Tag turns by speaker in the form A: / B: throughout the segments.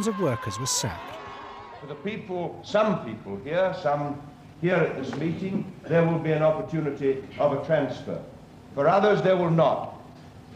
A: of workers were sacked.
B: For the people, some here at this meeting, there will be an opportunity of a transfer. For others, there will not.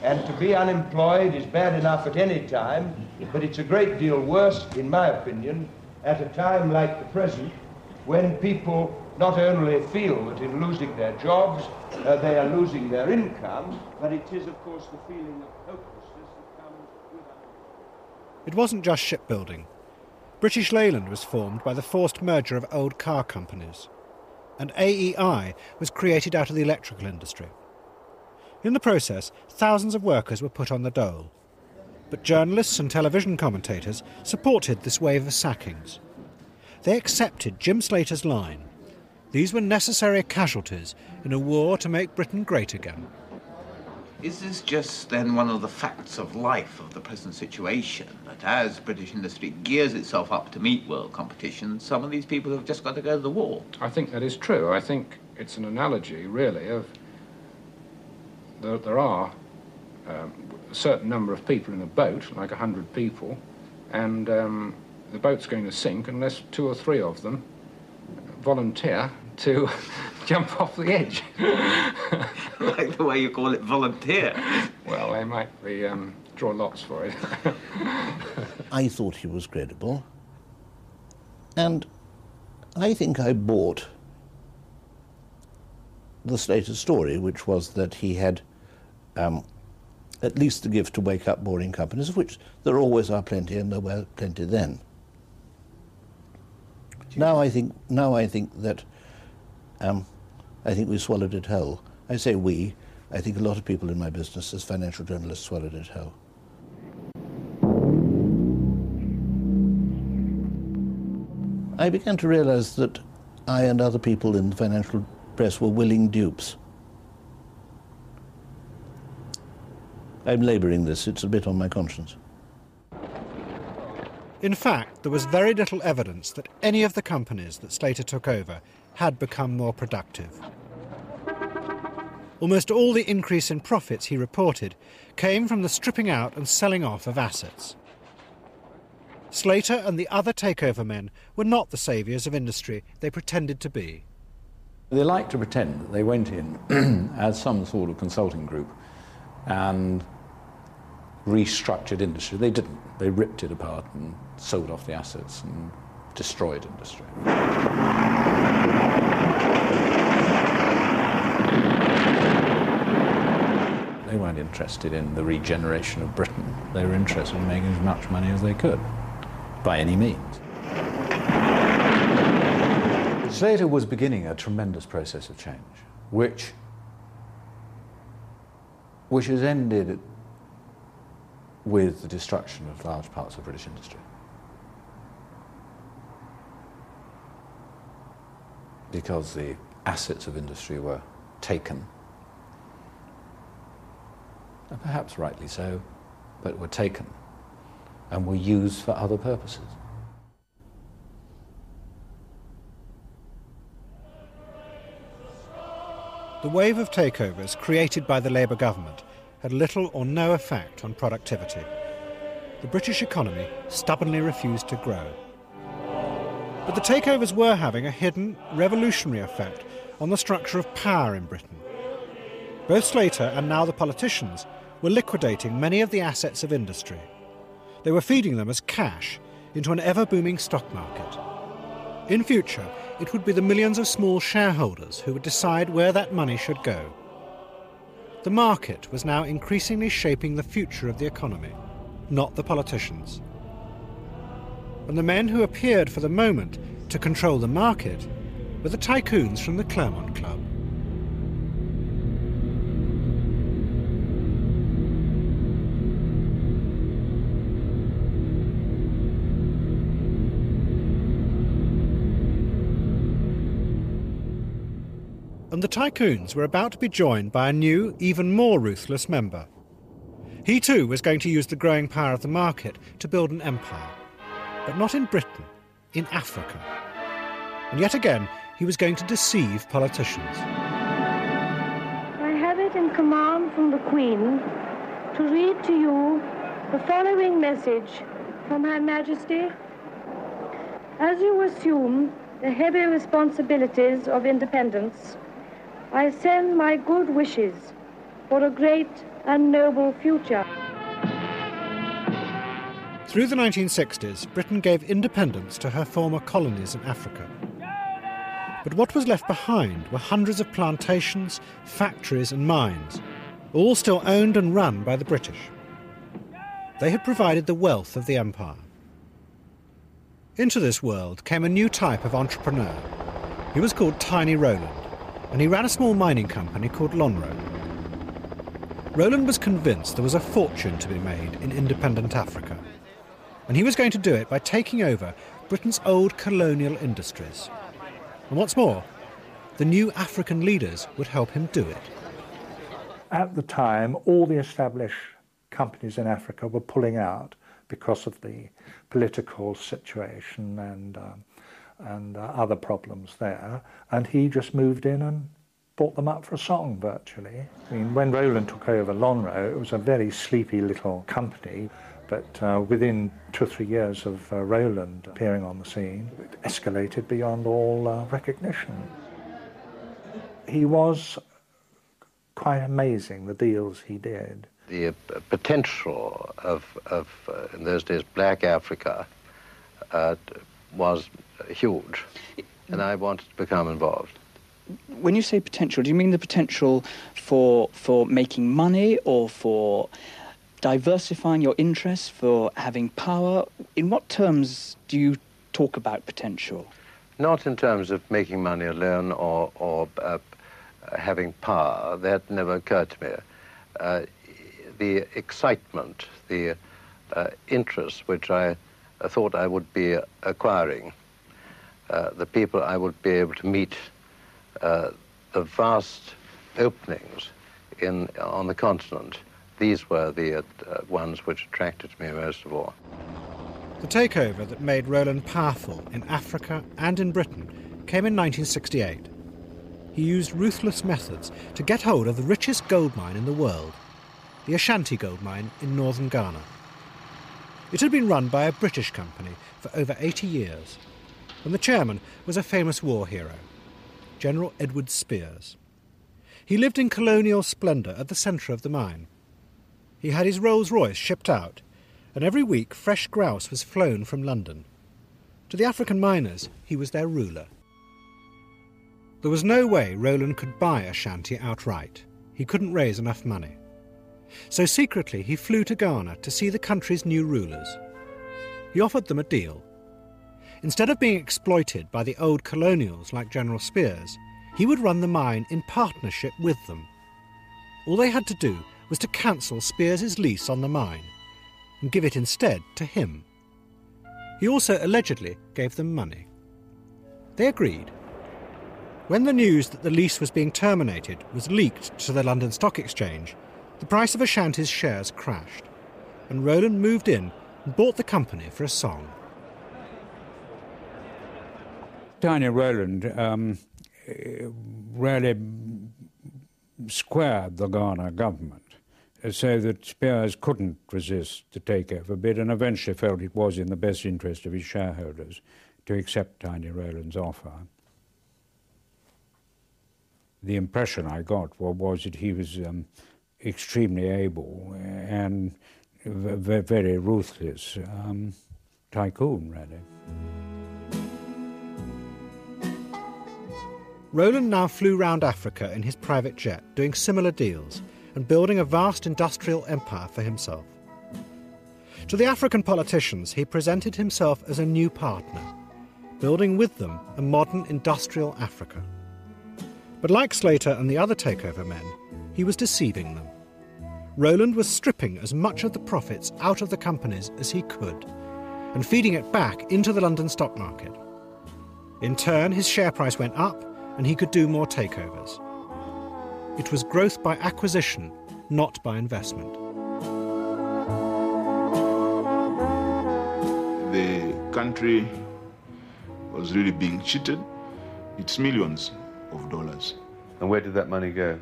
B: And to be unemployed is bad enough at any time, but it's a great deal worse, in my opinion, at a time like the present, when people not only feel that in losing their jobs, they are losing their income, but it is, of course, the feeling of hopelessness that comes with that.
A: It wasn't just shipbuilding. British Leyland was formed by the forced merger of old car companies, and AEI was created out of the electrical industry. In the process, thousands of workers were put on the dole. But journalists and television commentators supported this wave of sackings. They accepted Jim Slater's line. These were necessary casualties in a war to make Britain great again.
C: Is this just then one of the facts of life of the present situation, that as British industry gears itself up to meet world competition, some of these people have just got to go to the war?
D: I think that is true. I think it's an analogy, really, of there are a certain number of people in a boat, like 100 people, and the boat's going to sink unless 2 or 3 of them volunteer to jump off the edge.
C: Like the way you call it, volunteer.
D: Well, they might be draw lots for it.
E: I thought he was credible, and I think I bought the Slater story, which was that he had at least the gift to wake up boring companies, of which there always are plenty, and there were plenty then. Now I think that I think we swallowed it whole. I say we. I think a lot of people in my business as financial journalists swallowed it whole. I began to realize that I and other people in the financial press were willing dupes. I'm labouring this, it's a bit on my conscience.
A: In fact, there was very little evidence that any of the companies that Slater took over had become more productive. Almost all the increase in profits he reported came from the stripping out and selling off of assets. Slater and the other takeover men were not the saviours of industry they pretended to be.
F: They like to pretend that they went in as some sort of consulting group and restructured industry. They didn't. They ripped it apart and sold off the assets and destroyed industry. They weren't interested in the regeneration of Britain. They were interested in making as much money as they could, by any means. Slater was beginning a tremendous process of change, which has ended with the destruction of large parts of British industry. Because the assets of industry were taken, and perhaps rightly so, but were taken and were used for other purposes.
A: The wave of takeovers created by the Labour government had little or no effect on productivity. The British economy stubbornly refused to grow. But the takeovers were having a hidden, revolutionary effect on the structure of power in Britain. Both Slater and now the politicians were liquidating many of the assets of industry. They were feeding them as cash into an ever-booming stock market. In future, it would be the millions of small shareholders who would decide where that money should go. The market was now increasingly shaping the future of the economy, not the politicians. And the men who appeared for the moment to control the market were the tycoons from the Claremont Club. And the tycoons were about to be joined by a new, even more ruthless member. He too was going to use the growing power of the market to build an empire. But not in Britain, in Africa. And yet again, he was going to deceive politicians.
G: I have it in command from the Queen to read to you the following message from Her Majesty. As you assume the heavy responsibilities of independence, I send my good wishes for a great and noble future.
A: Through the 1960s, Britain gave independence to her former colonies in Africa. But what was left behind were hundreds of plantations, factories and mines, all still owned and run by the British. They had provided the wealth of the empire. Into this world came a new type of entrepreneur. He was called Tiny Rowland, and he ran a small mining company called Lonhro. Rowland was convinced there was a fortune to be made in independent Africa, and he was going to do it by taking over Britain's old colonial industries. And what's more, the new African leaders would help him do it.
H: At the time, all the established companies in Africa were pulling out because of the political situation and other problems there, and he just moved in and brought them up for a song, virtually. I mean, when Rowland took over Lonhro, it was a very sleepy little company, but within 2 or 3 years of Rowland appearing on the scene, it escalated beyond all recognition. He was quite amazing, the deals he did.
I: The potential of in those days, black Africa was huge, and I wanted to become involved.
J: When you say potential, do you mean the potential for making money or for diversifying your interests, for having power? In what terms do you talk about potential?
I: Not in terms of making money alone or having power. That never occurred to me. The excitement, the interest which I thought I would be acquiring, the people I would be able to meet, the vast openings on the continent, these were the ones which attracted me most of all.
A: The takeover that made Rowland powerful in Africa and in Britain came in 1968. He used ruthless methods to get hold of the richest gold mine in the world, the Ashanti gold mine in northern Ghana. It had been run by a British company for over 80 years, and the chairman was a famous war hero, General Edward Spears. He lived in colonial splendour at the centre of the mine. He had his Rolls-Royce shipped out, and every week fresh grouse was flown from London. To the African miners, he was their ruler. There was no way Rowland could buy Ashanti outright. He couldn't raise enough money. So secretly he flew to Ghana to see the country's new rulers. He offered them a deal. Instead of being exploited by the old colonials like General Spears, he would run the mine in partnership with them. All they had to do was to cancel Spears' lease on the mine and give it instead to him. He also allegedly gave them money. They agreed. When the news that the lease was being terminated was leaked to the London Stock Exchange, the price of Ashanti's shares crashed, and Rowland moved in and bought the company for a song.
D: Tiny Rowland really squared the Ghana government so that Spears couldn't resist the takeover bid and eventually felt it was in the best interest of his shareholders to accept Tiny Rowland's offer. The impression I got was that he was extremely able and very ruthless tycoon, really.
A: Rowland now flew round Africa in his private jet, doing similar deals and building a vast industrial empire for himself. To the African politicians, he presented himself as a new partner, building with them a modern industrial Africa. But like Slater and the other takeover men, he was deceiving them. Rowland was stripping as much of the profits out of the companies as he could and feeding it back into the London stock market. In turn, his share price went up and he could do more takeovers. It was growth by acquisition, not by investment.
K: The country was really being cheated. It's millions of dollars.
I: And where did that money go?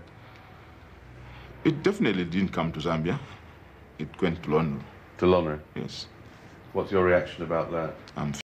K: It definitely didn't come to Zambia. It went to Lonhro.
I: To Lonhro?
K: Yes.
L: What's your reaction about that?
K: I'm